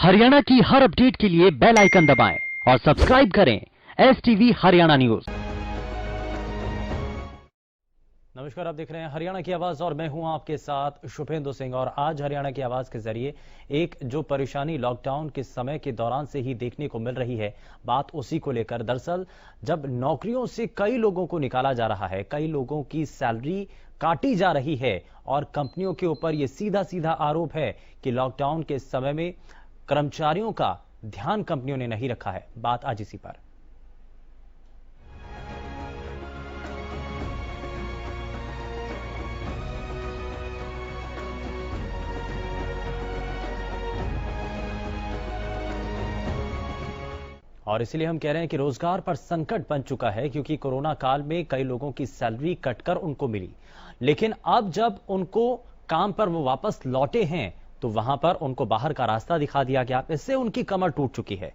हरियाणा की हर अपडेट के लिए बेल आइकन दबाएं और सब्सक्राइब करें STV हरियाणा न्यूज। नमस्कार, आप देख रहे हैं हरियाणा की आवाज और मैं हूं आपके साथ शुभेंदु सिंह। और आज हरियाणा की आवाज के जरिए एक जो परेशानी लॉकडाउन के समय के दौरान से ही देखने को मिल रही है, बात उसी को लेकर। दरअसल जब नौकरियों से कई लोगों को निकाला जा रहा है, कई लोगों की सैलरी काटी जा रही है और कंपनियों के ऊपर यह सीधा सीधा आरोप है कि लॉकडाउन के समय में कर्मचारियों का ध्यान कंपनियों ने नहीं रखा है। बात आज इसी पर। और इसलिए हम कह रहे हैं कि रोजगार पर संकट बन चुका है, क्योंकि कोरोना काल में कई लोगों की सैलरी कटकर उनको मिली, लेकिन अब जब उनको काम पर वो वापस लौटे हैं तो वहां पर उनको बाहर का रास्ता दिखा दिया गया। इससे उनकी कमर टूट चुकी है।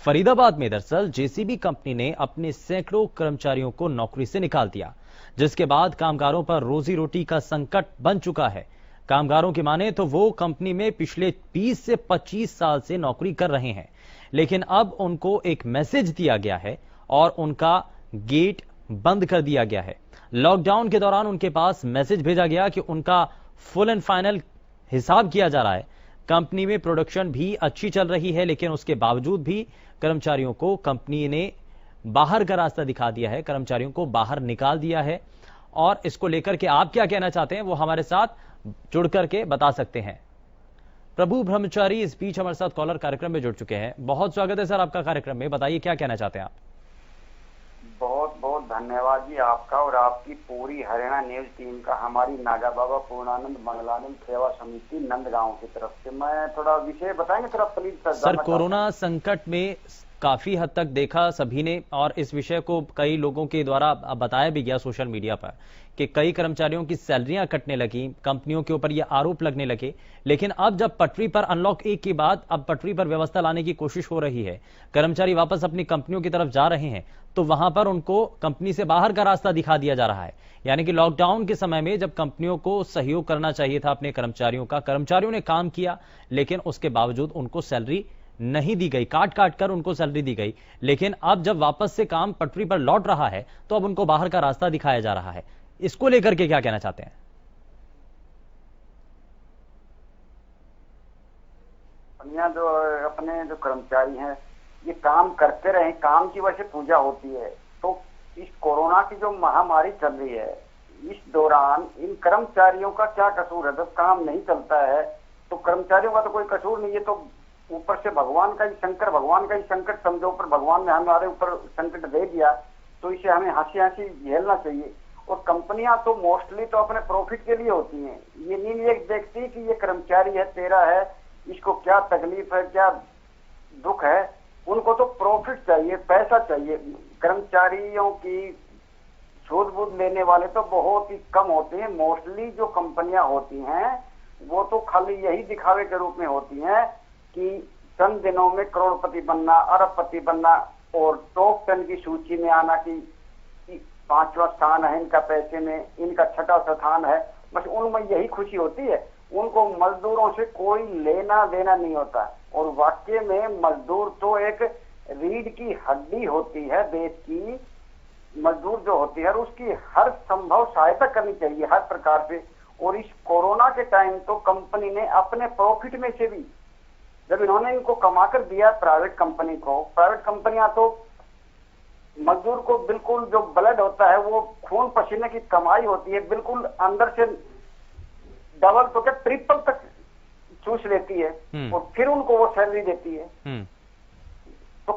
फरीदाबाद में दरअसल जेसीबी कंपनी ने अपने सैकड़ों कर्मचारियों को नौकरी से निकाल दिया, जिसके बाद कामगारों पर रोजी रोटी का संकट बन चुका है। कामगारों की माने तो वो कंपनी में पिछले 20 से 25 साल से नौकरी कर रहे हैं, लेकिन अब उनको एक मैसेज दिया गया है और उनका गेट बंद कर दिया गया है। लॉकडाउन के दौरान उनके पास मैसेज भेजा गया कि उनका फुल एंड फाइनल हिसाब किया जा रहा है। कंपनी में प्रोडक्शन भी अच्छी चल रही है, लेकिन उसके बावजूद भी कर्मचारियों को कंपनी ने बाहर का रास्ता दिखा दिया है, कर्मचारियों को बाहर निकाल दिया है। और इसको लेकर के आप क्या कहना चाहते हैं वो हमारे साथ जुड़ करके बता सकते हैं। प्रभु ब्रह्मचारी इस बीच हमारे साथ कॉलर कार्यक्रम में जुड़ चुके हैं। बहुत स्वागत है सर आपका कार्यक्रम में। बताइए क्या कहना चाहते हैं आप। बहुत बहुत धन्यवाद जी आपका और आपकी पूरी हरियाणा न्यूज टीम का, हमारी नागा बाबा पूर्णानंद मंगलानंद सेवा समिति नंदगांव की तरफ से। मैं थोड़ा विषय बताएंगे थोड़ा प्लीज सर। कोरोना संकट में काफी हद तक देखा सभी ने, और इस विषय को कई लोगों के द्वारा बताया भी गया सोशल मीडिया पर कि कई कर्मचारियों की सैलरियां कटने लगी, कंपनियों के ऊपर यह आरोप लगने लगे। लेकिन अब जब पटरी पर अनलॉक 1 के बाद अब पटरी पर व्यवस्था लाने की कोशिश हो रही है, कर्मचारी वापस अपनी कंपनियों की तरफ जा रहे हैं, तो वहां पर उनको कंपनी से बाहर का रास्ता दिखा दिया जा रहा है। यानी कि लॉकडाउन के समय में जब कंपनियों को सहयोग करना चाहिए था अपने कर्मचारियों का, कर्मचारियों ने काम किया, लेकिन उसके बावजूद उनको सैलरी नहीं दी गई, काट काट कर उनको सैलरी दी गई। लेकिन अब जब वापस से काम पटरी पर लौट रहा है तो अब उनको बाहर का रास्ता दिखाया जा रहा है। इसको लेकर के क्या कहना चाहते हैं? जो अपने जो कर्मचारी हैं ये काम करते रहे, काम की वजह से पूजा होती है। तो इस कोरोना की जो महामारी चल रही है, इस दौरान इन कर्मचारियों का क्या कसूर है? जब काम नहीं चलता है तो कर्मचारियों का तो कोई कसूर नहीं है, तो ऊपर से भगवान का ही शंकर, भगवान का ही संकट समझो। ऊपर भगवान ने हमारे ऊपर संकट दे दिया तो इसे हमें हंसी हंसी झेलना चाहिए। और कंपनियां तो मोस्टली तो अपने प्रॉफिट के लिए होती हैं, ये नहीं एक देखती कि ये कर्मचारी है तेरा है, इसको क्या तकलीफ है, क्या दुख है। उनको तो प्रॉफिट चाहिए, पैसा चाहिए। कर्मचारियों की सूद बूद लेने वाले तो बहुत ही कम होते हैं। मोस्टली जो कंपनियां होती हैं वो तो खाली यही दिखावे के रूप में होती हैं कि चंद दिनों में करोड़पति बनना, अरबपति बनना और टॉप 10 की सूची में आना कि 5वां स्थान है इनका पैसे में, इनका 6वां स्थान है। बस उनमें यही खुशी होती है। उनको मजदूरों से कोई लेना देना नहीं होता। और वाकई में मजदूर तो एक रीढ़ की हड्डी होती है देश की। मजदूर जो होती है उसकी हर संभव सहायता करनी चाहिए हर प्रकार से। और इस कोरोना के टाइम तो कंपनी ने अपने प्रॉफिट में से भी, जब इन्होंने इनको कमा कर दिया प्राइवेट कंपनी को, प्राइवेट कंपनियां तो मजदूर को बिल्कुल जो ब्लड होता है वो खून पसीने की कमाई होती है, बिल्कुल अंदर से डबल तो क्या ट्रिपल तक चूस लेती है और फिर उनको वो सैलरी देती है। तो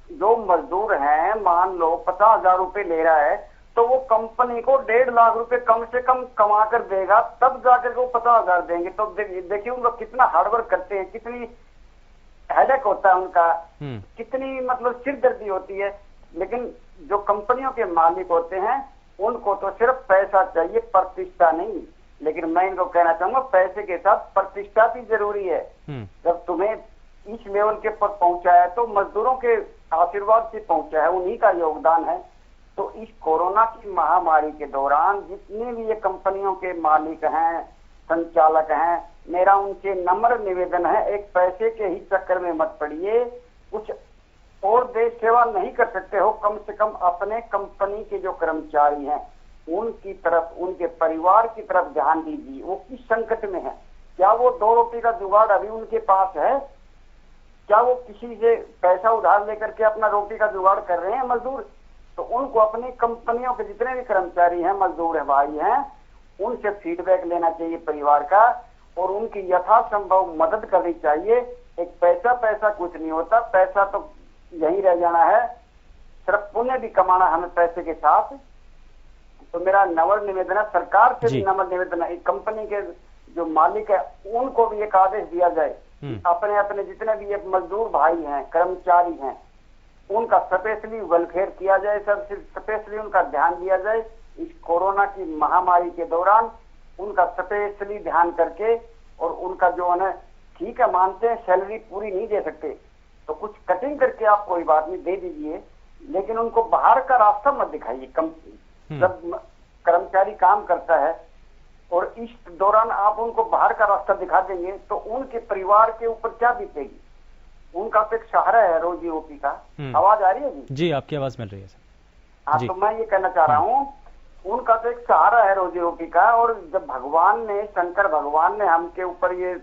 जो मजदूर है मान लो 50,000 रुपए ले रहा है तो वो कंपनी को 1.5 लाख रुपए कम से कम कमा कर देगा, तब जाकर वो 50,000 देंगे। तो देखिए उन लोग कितना हार्डवर्क करते हैं, कितनी हेडेक होता है उनका, कितनी मतलब सिरदर्दी होती है। लेकिन जो कंपनियों के मालिक होते हैं उनको तो सिर्फ पैसा चाहिए, प्रतिष्ठा नहीं। लेकिन मैं इनको कहना चाहूंगा पैसे के साथ प्रतिष्ठा भी जरूरी है। जब तुम्हें इस लेवल के पर पहुंचा है तो मजदूरों के आशीर्वाद से पहुंचा है, उन्हीं का योगदान है। तो इस कोरोना की महामारी के दौरान जितने भी ये कंपनियों के मालिक हैं, संचालक हैं, मेरा उनसे नम्र निवेदन है, एक पैसे के ही चक्कर में मत पड़िए। कुछ और देश सेवा नहीं कर सकते हो, कम से कम अपने कंपनी के जो कर्मचारी हैं उनकी तरफ, उनके परिवार की तरफ ध्यान दीजिए। वो किस संकट में है? क्या वो 2 रोटी का जुगाड़ अभी उनके पास है? क्या वो किसी से पैसा उधार लेकर के अपना रोटी का जुगाड़ कर रहे हैं मजदूर? तो उनको अपनी कंपनियों के जितने भी कर्मचारी हैं, मजदूर है, भाई हैं, उनसे फीडबैक लेना चाहिए परिवार का और उनकी यथासंभव मदद करनी चाहिए। एक पैसा कुछ नहीं होता, पैसा तो यहीं रह जाना है, सिर्फ पुण्य भी कमाना हमें पैसे के साथ। तो मेरा नम्र निवेदन है, सरकार से भी नम्र निवेदन है, कंपनी के जो मालिक है उनको भी एक आदेश दिया जाए, अपने अपने जितने भी ये मजदूर भाई हैं, कर्मचारी हैं, उनका स्पेशली वेलफेयर किया जाए, सबसे स्पेशली उनका ध्यान दिया जाए। इस कोरोना की महामारी के दौरान उनका स्पेशली ध्यान करके, और उनका जो है, ठीक है मानते हैं सैलरी पूरी नहीं दे सकते तो कुछ कटिंग करके आप कोई बात नहीं दे दीजिए, लेकिन उनको बाहर का रास्ता मत दिखाइए। जब कर्मचारी काम करता है और इस दौरान आप उनको बाहर का रास्ता दिखा देंगे तो उनके परिवार के ऊपर क्या बीतेगी? उनका तो एक सहारा है रोजी रोटी का। आवाज आ रही है जी? जी, आपकी आवाज मिल रही है सर। हाँ, तो मैं ये कहना चाह रहा हूँ, उनका तो एक सहारा है रोजी रोटी का, और जब भगवान ने, शंकर भगवान ने हमके ऊपर ये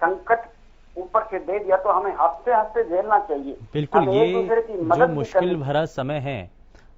संकट ऊपर से दे दिया तो हमें हंसते हंसते झेलना चाहिए। बिल्कुल, ये जो मुश्किल भरा समय है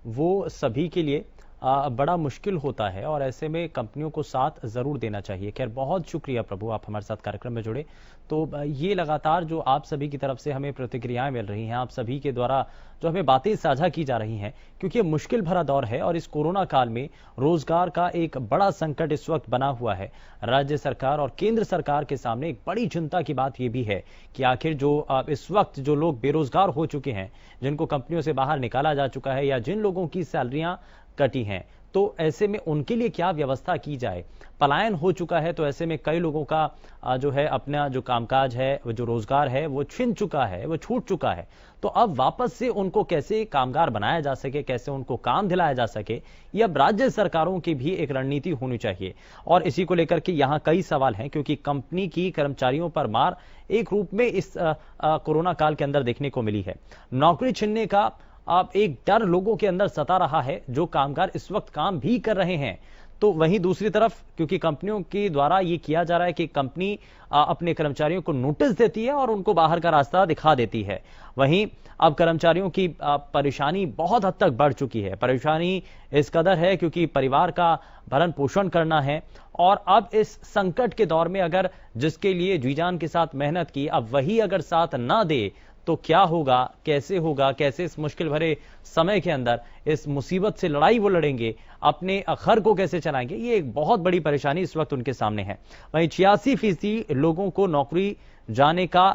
वो सभी के लिए बड़ा मुश्किल होता है और ऐसे में कंपनियों को साथ जरूर देना चाहिए। खैर, बहुत शुक्रिया प्रभु, आप हमारे साथ कार्यक्रम में जुड़े। तो ये लगातार जो आप सभी की तरफ से हमें प्रतिक्रियाएं मिल रही हैं, आप सभी के द्वारा जो हमें बातें साझा की जा रही हैं, क्योंकि ये मुश्किल भरा दौर है और इस कोरोना काल में रोजगार का एक बड़ा संकट इस वक्त बना हुआ है। राज्य सरकार और केंद्र सरकार के सामने एक बड़ी चिंता की बात यह भी है कि आखिर जो इस वक्त जो लोग बेरोजगार हो चुके हैं, जिनको कंपनियों से बाहर निकाला जा चुका है या जिन लोगों की सैलरियां कटी हैं, तो ऐसे में उनके लिए क्या व्यवस्था की जाए? पलायन हो चुका है तो ऐसे में कई लोगों का जो है अपना जो कामकाज है, वो जो रोजगार है वो छिन चुका है, वो छूट चुका है। तो अब वापस से उनको कैसे कामगार बनाया जा सके, कैसे उनको काम दिलाया जा सके, ये अब राज्य सरकारों की भी एक रणनीति होनी चाहिए। और इसी को लेकर के यहाँ कई सवाल हैं, क्योंकि कंपनी की कर्मचारियों पर मार एक रूप में इस कोरोना काल के अंदर देखने को मिली है। नौकरी छीनने का अब एक डर लोगों के अंदर सता रहा है, जो कामगार इस वक्त काम भी कर रहे हैं। तो वहीं दूसरी तरफ क्योंकि कंपनियों के द्वारा ये किया जा रहा है कि कंपनी अपने कर्मचारियों को नोटिस देती है और उनको बाहर का रास्ता दिखा देती है, वहीं अब कर्मचारियों की परेशानी बहुत हद तक बढ़ चुकी है। परेशानी इस कदर है क्योंकि परिवार का भरण पोषण करना है और अब इस संकट के दौर में अगर जिसके लिए जी जान के साथ मेहनत की, अब वही अगर साथ ना दे तो क्या होगा, कैसे होगा, कैसे इस मुश्किल भरे समय के अंदर इस मुसीबत से लड़ाई वो लड़ेंगे, अपने घर को कैसे चलाएंगे, ये एक बहुत बड़ी परेशानी इस वक्त उनके सामने है। वहीं 86% लोगों को नौकरी जाने का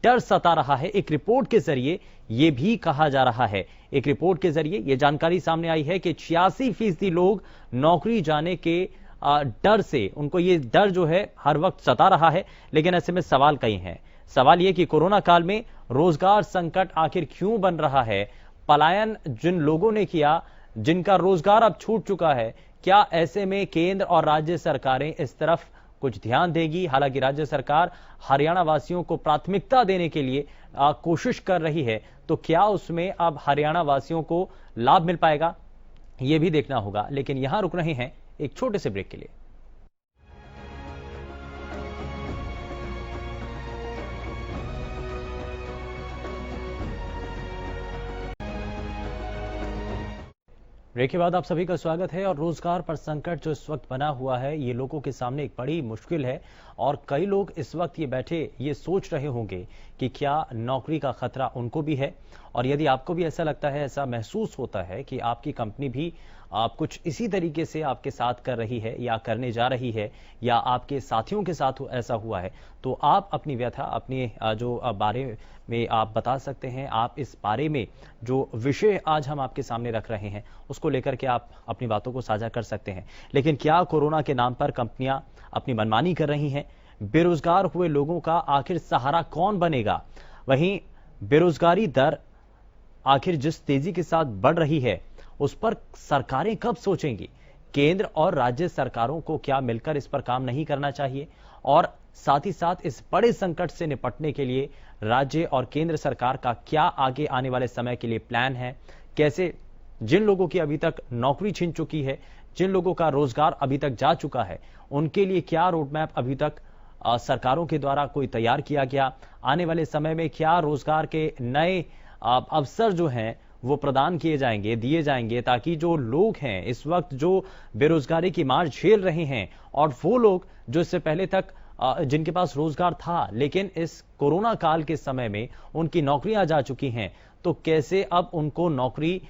डर सता रहा है। एक रिपोर्ट के जरिए ये भी कहा जा रहा है, एक रिपोर्ट के जरिए ये जानकारी सामने आई है कि 86% लोग नौकरी जाने के डर से, उनको ये डर जो है हर वक्त सता रहा है। लेकिन ऐसे में सवाल कई हैं। सवाल यह कि कोरोना काल में रोजगार संकट आखिर क्यों बन रहा है? पलायन जिन लोगों ने किया, जिनका रोजगार अब छूट चुका है, क्या ऐसे में केंद्र और राज्य सरकारें इस तरफ कुछ ध्यान देगी? हालांकि राज्य सरकार हरियाणा वासियों को प्राथमिकता देने के लिए कोशिश कर रही है, तो क्या उसमें अब हरियाणा वासियों को लाभ मिल पाएगा, यह भी देखना होगा। लेकिन यहां रुक रहे हैं एक छोटे से ब्रेक के लिए। ब्रेक के बाद आप सभी का स्वागत है। और रोजगार पर संकट जो इस वक्त बना हुआ है, ये लोगों के सामने एक बड़ी मुश्किल है और कई लोग इस वक्त ये बैठे ये सोच रहे होंगे कि क्या नौकरी का खतरा उनको भी है। और यदि आपको भी ऐसा लगता है, ऐसा महसूस होता है कि आपकी कंपनी भी कुछ इसी तरीके से आपके साथ कर रही है या करने जा रही है, या आपके साथियों के साथ ऐसा हुआ है, तो आप अपनी व्यथा, अपने जो बारे में आप बता सकते हैं। आप इस बारे में जो विषय आज हम आपके सामने रख रहे हैं, उसको लेकर के आप अपनी बातों को साझा कर सकते हैं। लेकिन क्या कोरोना के नाम पर कंपनियां अपनी मनमानी कर रही हैं? बेरोजगार हुए लोगों का आखिर सहारा कौन बनेगा? वहीं बेरोजगारी दर आखिर जिस तेजी के साथ बढ़ रही है, उस पर सरकारें कब सोचेंगी? केंद्र और राज्य सरकारों को क्या मिलकर इस पर काम नहीं करना चाहिए? और साथ ही साथ इस बड़े संकट से निपटने के लिए राज्य और केंद्र सरकार का क्या आगे आने वाले समय के लिए प्लान है, कैसे जिन लोगों की अभी तक नौकरी छिन चुकी है, जिन लोगों का रोजगार अभी तक जा चुका है, उनके लिए क्या रोडमैप अभी तक सरकारों के द्वारा कोई तैयार किया गया, आने वाले समय में क्या रोजगार के नए अवसर जो हैं वो प्रदान किए जाएंगे, दिए जाएंगे, ताकि जो लोग हैं इस वक्त जो बेरोजगारी की मार झेल रहे हैं और वो लोग जो इससे पहले तक जिनके पास रोजगार था लेकिन इस कोरोना काल के समय में उनकी नौकरियां जा चुकी हैं, तो कैसे अब उनको नौकरी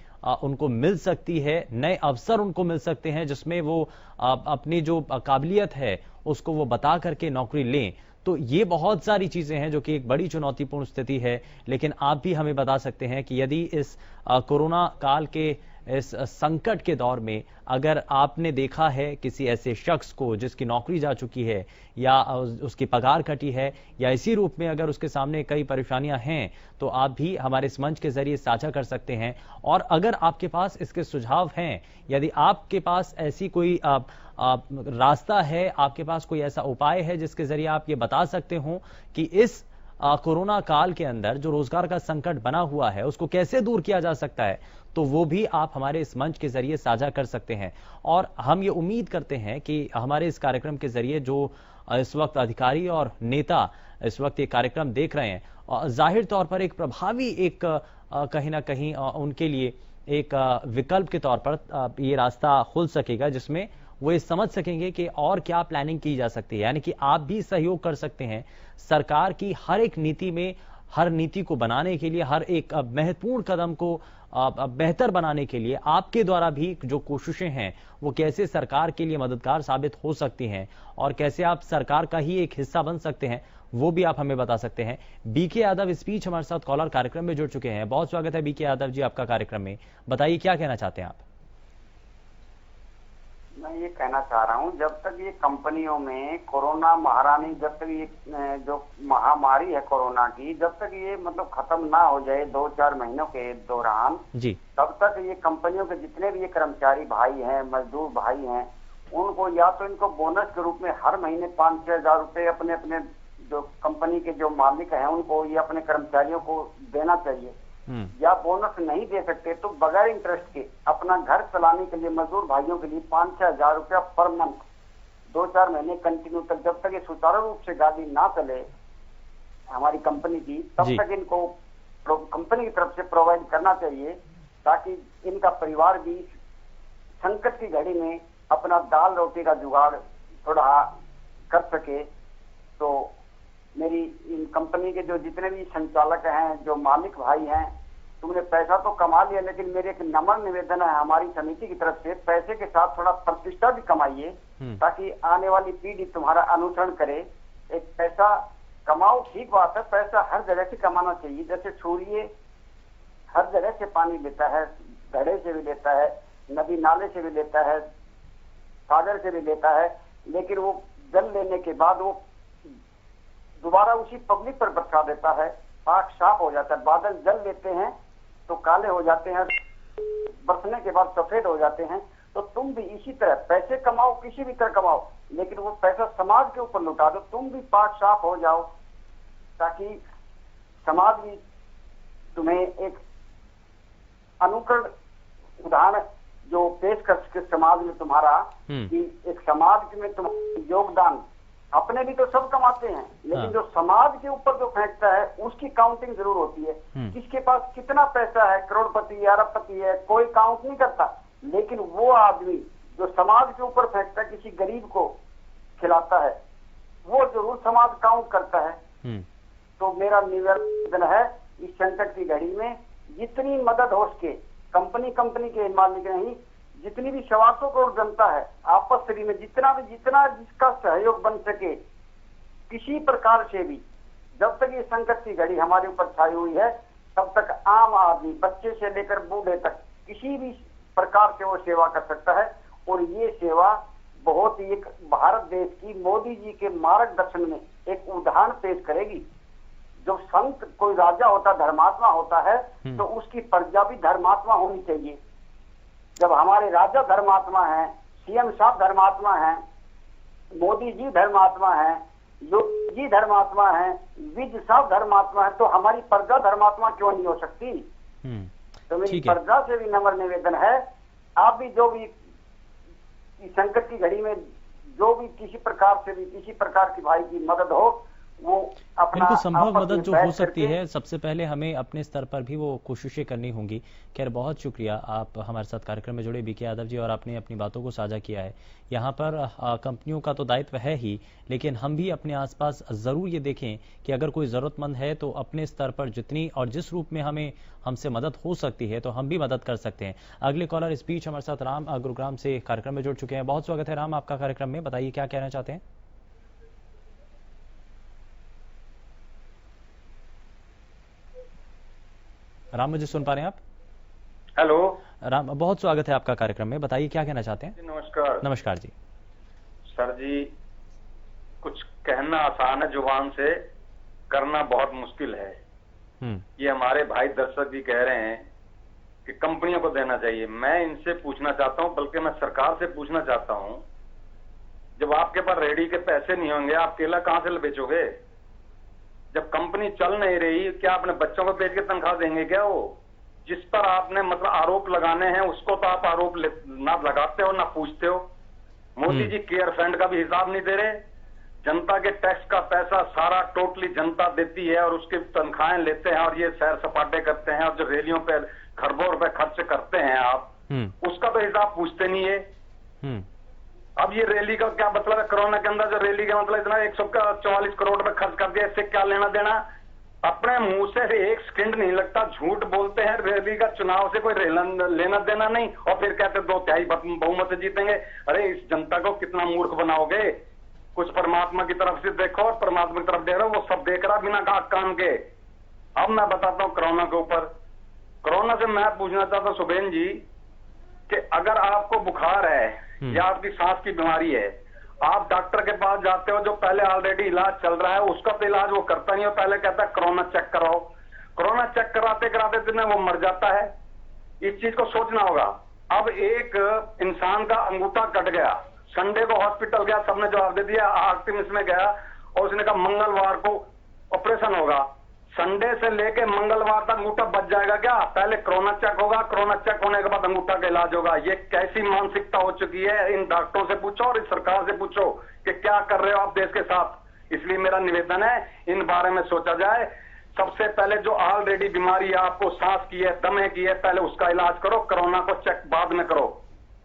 उनको मिल सकती है, नए अवसर उनको मिल सकते हैं जिसमें वो अपनी जो काबिलियत है उसको वो बता करके नौकरी लें। तो ये बहुत सारी चीजें हैं जो कि एक बड़ी चुनौतीपूर्ण स्थिति है, लेकिन आप भी हमें बता सकते हैं कि यदि इस कोरोना काल के इस संकट के दौर में अगर आपने देखा है किसी ऐसे शख्स को जिसकी नौकरी जा चुकी है या उसकी पगार कटी है या इसी रूप में अगर उसके सामने कई परेशानियां हैं, तो आप भी हमारे इस मंच के जरिए साझा कर सकते हैं। और अगर आपके पास इसके सुझाव हैं, यदि आपके पास ऐसी कोई रास्ता है, आपके पास कोई ऐसा उपाय है जिसके जरिए आप ये बता सकते हो कि इस कोरोना काल के अंदर जो रोजगार का संकट बना हुआ है उसको कैसे दूर किया जा सकता है, तो वो भी आप हमारे इस मंच के जरिए साझा कर सकते हैं। और हम ये उम्मीद करते हैं कि हमारे इस कार्यक्रम के जरिए जो इस वक्त अधिकारी और नेता इस वक्त ये कार्यक्रम देख रहे हैं, जाहिर तौर पर एक प्रभावी एक कहीं ना कहीं उनके लिए एक विकल्प के तौर पर ये रास्ता खुल सकेगा जिसमें वो ये समझ सकेंगे कि और क्या प्लानिंग की जा सकती है। यानी कि आप भी सहयोग कर सकते हैं सरकार की हर एक नीति में, हर नीति को बनाने के लिए, हर एक महत्वपूर्ण कदम को बेहतर बनाने के लिए आपके द्वारा भी जो कोशिशें हैं वो कैसे सरकार के लिए मददगार साबित हो सकती हैं और कैसे आप सरकार का ही एक हिस्सा बन सकते हैं, वो भी आप हमें बता सकते हैं। बीके यादव इस बीच हमारे साथ कॉलर कार्यक्रम में जुड़ चुके हैं। बहुत स्वागत है बीके यादव जी आपका कार्यक्रम में। बताइए क्या कहना चाहते हैं आप। मैं ये कहना चाह रहा हूँ, जब तक ये कंपनियों में कोरोना महारानी, जब तक ये जो महामारी है कोरोना की, जब तक ये मतलब खत्म ना हो जाए 2-4 महीनों के दौरान जी, तब तक ये कंपनियों के जितने भी ये कर्मचारी भाई हैं, मजदूर भाई हैं, उनको या तो इनको बोनस के रूप में हर महीने 5-6 हजार रुपए अपने अपने जो कंपनी के जो मालिक हैं उनको ये अपने कर्मचारियों को देना चाहिए। या बोनस नहीं दे सकते तो बगैर इंटरेस्ट के अपना घर चलाने के लिए मजदूर भाइयों के लिए 5-6 हजार रुपया पर मंथ 2-4 महीने कंटिन्यू तक, जब तक ये सुचारू रूप से गाड़ी ना चले हमारी कंपनी की, तब तक इनको कंपनी की तरफ से प्रोवाइड करना चाहिए, ताकि इनका परिवार भी संकट की घड़ी में अपना दाल रोटी का जुगाड़ थोड़ा कर सके। तो मेरी इन कंपनी के जो जितने भी संचालक हैं, जो मालिक भाई हैं, तुमने पैसा तो कमा लिया, लेकिन मेरे एक नम्र निवेदन है हमारी समिति की तरफ से, पैसे के साथ थोड़ा प्रतिष्ठा भी कमाइए, ताकि आने वाली पीढ़ी तुम्हारा अनुसरण करे। एक पैसा कमाओ, ठीक बात है, पैसा हर जगह से कमाना चाहिए। जैसे सूर्य हर जगह से पानी लेता है, घड़े से भी लेता है, नदी नाले से भी लेता है, सागर से भी लेता है, लेकिन वो जल लेने के बाद वो दोबारा उसी पब्लिक पर बरसा देता है, पाक साफ हो जाता है। बादल जल लेते हैं तो काले हो जाते हैं, बरसने के बाद सफेद हो जाते हैं। तो तुम भी इसी तरह पैसे कमाओ, किसी भी तरह कमाओ, लेकिन वो पैसा समाज के ऊपर लुटा दो, तुम भी पाक साफ हो जाओ, ताकि समाज भी तुम्हें एक अनुकरण उदाहरण जो पेश कर सके समाज में तुम्हारा, कि एक समाज में तुम योगदान, अपने भी तो सब कमाते हैं, लेकिन जो समाज के ऊपर जो फेंकता है उसकी काउंटिंग जरूर होती है। किसके पास कितना पैसा है, करोड़पति है, अरबपति है, कोई काउंट नहीं करता, लेकिन वो आदमी जो समाज के ऊपर फेंकता है, किसी गरीब को खिलाता है, वो जरूर समाज काउंट करता है। तो मेरा निवेदन है, इस संकट की घड़ी में जितनी मदद हो सके, कंपनी के मालिक नहीं, जितनी भी 125 करोड़ जनता है, आपस में जितना जिसका सहयोग बन सके किसी प्रकार से भी, जब तक ये संकट की घड़ी हमारे ऊपर छाई हुई है, तब तक आम आदमी बच्चे से लेकर बूढ़े तक किसी भी प्रकार से वो सेवा कर सकता है। और ये सेवा बहुत ही एक भारत देश की मोदी जी के मार्गदर्शन में एक उदाहरण पेश करेगी। जो संत कोई राजा होता, धर्मात्मा होता है, तो उसकी प्रजा भी धर्मात्मा होनी चाहिए। जब हमारे राजा धर्मात्मा हैं, सीएम साहब धर्मात्मा हैं, मोदी जी धर्मात्मा हैं, जो निजी धर्मात्मा है, विद सब धर्मात्मा है, तो हमारी प्रजा धर्मात्मा क्यों नहीं हो सकती? तो मेरी ठीक है। प्रजा से भी नम्र निवेदन है, आप भी जो भी इस संकट की घड़ी में जो भी किसी प्रकार से भी किसी प्रकार की भाई की मदद हो, वो अपना बिल्कुल संभव आपस मदद में जो बैठ हो सकती करके- है, सबसे पहले हमें अपने स्तर पर भी वो कोशिशें करनी होंगी। खैर, बहुत शुक्रिया, आप हमारे साथ कार्यक्रम में जुड़े बीके यादव जी, और आपने अपनी बातों को साझा किया है। यहाँ पर कंपनियों का तो दायित्व है ही, लेकिन हम भी अपने आसपास ज़रूर ये देखें कि अगर कोई ज़रूरतमंद है तो अपने स्तर पर जितनी और जिस रूप में हमसे मदद हो सकती है तो हम भी मदद कर सकते हैं। अगले कॉलर इस बीच हमारे साथ राम गुरुग्राम से कार्यक्रम में जुड़ चुके हैं। बहुत स्वागत है राम आपका कार्यक्रम में, बताइए क्या कहना चाहते हैं। राम, मुझे सुन पा रहे हैं आप? हेलो राम, बहुत स्वागत है आपका कार्यक्रम में, बताइए क्या कहना चाहते हैं। जी, नमस्कार। नमस्कार जी। सर जी, कुछ कहना आसान है, जुबान से करना बहुत मुश्किल है। ये हमारे भाई दर्शक भी कह रहे हैं कि कंपनियों को देना चाहिए। मैं इनसे पूछना चाहता हूं, बल्कि मैं सरकार से पूछना चाहता हूं, जब आपके पास रेडी के पैसे नहीं होंगे, आप केला कहां से बेचोगे? जब कंपनी चल नहीं रही, क्या अपने बच्चों को बेच के तनख्वाह देंगे क्या? वो जिस पर आपने मतलब आरोप लगाने हैं, उसको तो आप आरोप ना लगाते हो ना पूछते हो। मोदी जी केयर फंड का भी हिसाब नहीं दे रहे। जनता के टैक्स का पैसा सारा टोटली जनता देती है और उसकी तनख्वाहें लेते हैं और ये सैर सपाटे करते हैं, और जो रैलियों पे खरबों रुपए खर्च करते हैं आप, उसका तो हिसाब पूछते नहीं है। अब ये रैली का क्या मतलब है? कोरोना के अंदर जो रैली का मतलब इतना 144 करोड़ रुपए खर्च कर दिया, इससे क्या लेना देना? अपने मुंह से एक सेकंड नहीं लगता, झूठ बोलते हैं। रैली का चुनाव से कोई लेना देना नहीं, और फिर कहते 2/3 बहुमत से जीतेंगे। अरे इस जनता को कितना मूर्ख बनाओगे? कुछ परमात्मा की तरफ से देखो, और परमात्मा की तरफ देख रहे हो, वो सब देख रहा बिना कान के। अब मैं बताता हूँ कोरोना के ऊपर। कोरोना से मैं पूछना चाहता हूँ सुबेन जी, कि अगर आपको बुखार है या आपकी सांस की बीमारी है, आप डॉक्टर के पास जाते हो, जो पहले ऑलरेडी इलाज चल रहा है, उसका तो इलाज वो करता नहीं हो, पहले कहता है कोरोना चेक कराओ। कोरोना चेक कराते कराते दिन वो मर जाता है। इस चीज को सोचना होगा। अब एक इंसान का अंगूठा कट गया, संडे को हॉस्पिटल गया, सबने जवाब दे दिया, आर्टिमिस में गया और उसने कहा मंगलवार को ऑपरेशन होगा। संडे से लेके मंगलवार तक अंगूठा बच जाएगा क्या? पहले कोरोना चेक होगा, कोरोना चेक होने के बाद अंगूठा का इलाज होगा। ये कैसी मानसिकता हो चुकी है? इन डॉक्टरों से पूछो और इस सरकार से पूछो कि क्या कर रहे हो आप देश के साथ। इसलिए मेरा निवेदन है, इन बारे में सोचा जाए। सबसे पहले जो ऑलरेडी बीमारी आपको सांस की है, दमे की है, पहले उसका इलाज करो, कोरोना को चेक बाद में करो।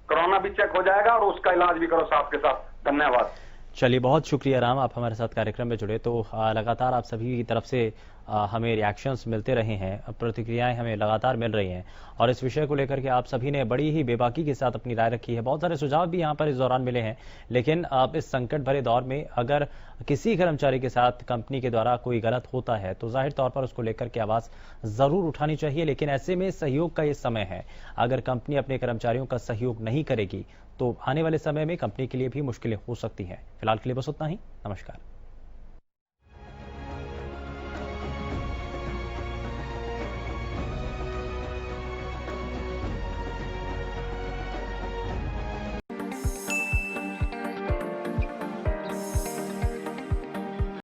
कोरोना भी चेक हो जाएगा और उसका इलाज भी करो साथ के साथ। धन्यवाद। चलिए, बहुत शुक्रिया राम, आप हमारे साथ कार्यक्रम में जुड़े। तो लगातार आप सभी की तरफ से हमें रिएक्शंस मिलते रहे हैं, प्रतिक्रियाएं हमें लगातार मिल रही हैं, और इस विषय को लेकर के आप सभी ने बड़ी ही बेबाकी के साथ अपनी राय रखी है। बहुत सारे सुझाव भी यहाँ पर इस दौरान मिले हैं। लेकिन अब इस संकट भरे दौर में अगर किसी कर्मचारी के साथ कंपनी के द्वारा कोई गलत होता है तो जाहिर तौर पर उसको लेकर के आवाज जरूर उठानी चाहिए। लेकिन ऐसे में सहयोग का ये समय है। अगर कंपनी अपने कर्मचारियों का सहयोग नहीं करेगी तो आने वाले समय में कंपनी के लिए भी मुश्किलें हो सकती हैं। फिलहाल के लिए बस उतना ही। नमस्कार।